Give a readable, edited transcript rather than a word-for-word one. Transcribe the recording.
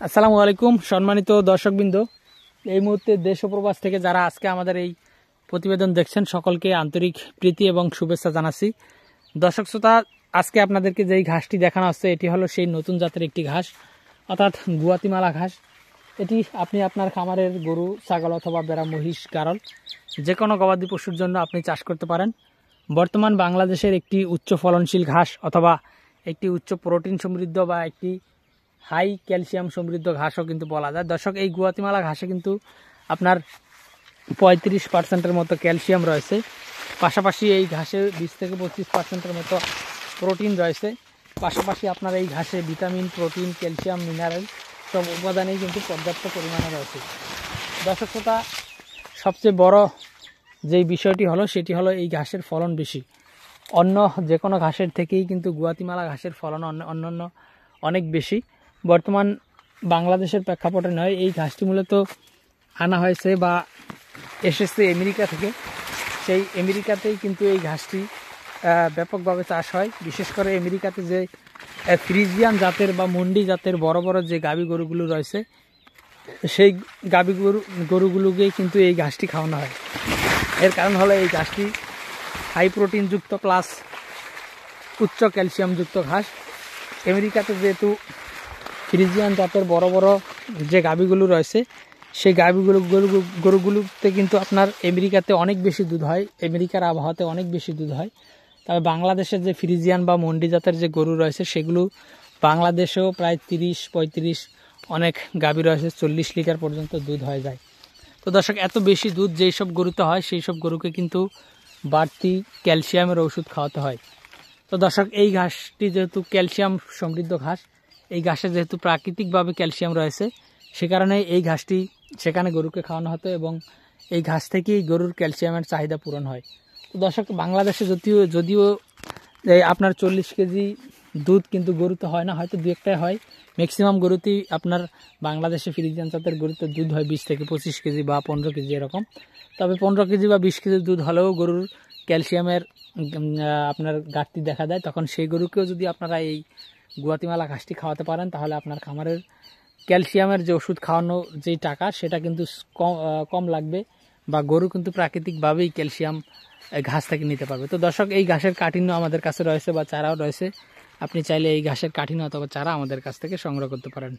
আসসালামু আলাইকুম সম্মানিত দর্শকবৃন্দ। এই মুহূর্তে দেশ ও প্রবাস থেকে যারা আজকে আমাদের এই প্রতিবেদন দেখছেন সকলকে আন্তরিক প্রীতি এবং শুভেচ্ছা জানাচ্ছি। দর্শক শ্রোতা, আজকে আপনাদেরকে যেই ঘাসটি দেখানো হচ্ছে এটি হলো সেই নতুন জাতের একটি ঘাস, অর্থাৎ গুয়াতিমালা ঘাস। এটি আপনি আপনার খামারের গরু, ছাগল অথবা বেড়া, মহিষ, গারল যে কোনো গবাদি পশুর জন্য আপনি চাষ করতে পারেন। বর্তমান বাংলাদেশের একটি উচ্চ ফলনশীল ঘাস অথবা একটি উচ্চ প্রোটিন সমৃদ্ধ বা একটি হাই ক্যালসিয়াম সমৃদ্ধ ঘাসও কিন্তু বলা যায়। দর্শক, এই গুয়াতিমালা ঘাসে কিন্তু আপনার 35% মতো ক্যালসিয়াম রয়েছে, পাশাপাশি এই ঘাসে 20 থেকে 25% মতো প্রোটিন রয়েছে। পাশাপাশি আপনার এই ঘাসে ভিটামিন, প্রোটিন, ক্যালসিয়াম, মিনারেল সব উপাদানেই কিন্তু পর্যাপ্ত পরিমাণে রয়েছে। দর্শক শ্রোতা, সবচেয়ে বড় যেই বিষয়টি হলো সেটি হলো এই ঘাসের ফলন বেশি। অন্য যে কোনো ঘাসের থেকেই কিন্তু গুয়াতিমালা ঘাসের ফলন অন্যান্য অনেক বেশি। বর্তমান বাংলাদেশের প্রেক্ষাপটে নয়, এই ঘাসটি মূলত আনা হয়েছে বা এসেছে আমেরিকা থেকে। সেই আমেরিকাতেই কিন্তু এই ঘাসটি ব্যাপকভাবে চাষ হয়। বিশেষ করে আমেরিকাতে যে ফ্রিজিয়ান জাতের বা মন্ডি জাতের বড় বড় যে গাভী গরুগুলো রয়েছে, সেই গাভী গরুগুলোকেই কিন্তু এই ঘাসটি খাওয়ানো হয়। এর কারণ হলো এই ঘাসটি হাই প্রোটিনযুক্ত প্লাস উচ্চ ক্যালসিয়ামযুক্ত ঘাস। আমেরিকাতে যেহেতু ফ্রিজিয়ান জাতের বড় বড় যে গাভীগুলো রয়েছে, সেই গরুগুলোতে কিন্তু আপনার আমেরিকাতে অনেক বেশি দুধ হয়, আমেরিকার আবহাওয়াতে অনেক বেশি দুধ হয়। তবে বাংলাদেশের যে ফ্রিজিয়ান বা মন্ডি জাতের যে গরু রয়েছে সেগুলো বাংলাদেশেও প্রায় 30-35 অনেক গাভী রয়েছে 40 লিটার পর্যন্ত দুধ হয়ে যায়। তো দর্শক, এত বেশি দুধ যেই সব গরুতে হয় সেই সব গরুকে কিন্তু বাড়তি ক্যালসিয়ামের ওষুধ খাওয়াতে হয়। তো দর্শক, এই ঘাসটি যেহেতু ক্যালসিয়াম সমৃদ্ধ ঘাস, এই ঘাসে যেহেতু প্রাকৃতিকভাবে ক্যালসিয়াম রয়েছে, সে কারণে এই ঘাসটি সেখানে গরুকে খাওয়ানো হতো এবং এই ঘাস থেকেই গরুর ক্যালসিয়ামের চাহিদা পূরণ হয়। তো দর্শক, বাংলাদেশে যদিও আপনার 40 কেজি দুধ কিন্তু গরুতে হয় না, হয়তো দু একটাই হয়। ম্যাক্সিমাম গরুতেই আপনার বাংলাদেশে ফ্রিজিয়ান জাতের গরুতে দুধ হয় 20 থেকে 25 কেজি বা 15 কেজি এরকম। তবে 15 কেজি বা 20 কেজি দুধ হলেও গরুর ক্যালসিয়ামের আপনার ঘাটতি দেখা দেয়। তখন সেই গরুকেও যদি আপনারা এই গুয়াতিমালা ঘাসটি খাওয়াতে পারেন, তাহলে আপনার খামারের ক্যালসিয়ামের যে ওষুধ খাওয়ানো যেই টাকা সেটা কিন্তু কম লাগবে, বা গরু কিন্তু প্রাকৃতিকভাবেই ক্যালসিয়াম ঘাস থেকে নিতে পারবে। তো দর্শক, এই ঘাসের কাঠিন্য আমাদের কাছে রয়েছে বা চারাও রয়েছে। আপনি চাইলে এই ঘাসের কাঠিন্য অথবা চারা আমাদের কাছ থেকে সংগ্রহ করতে পারেন।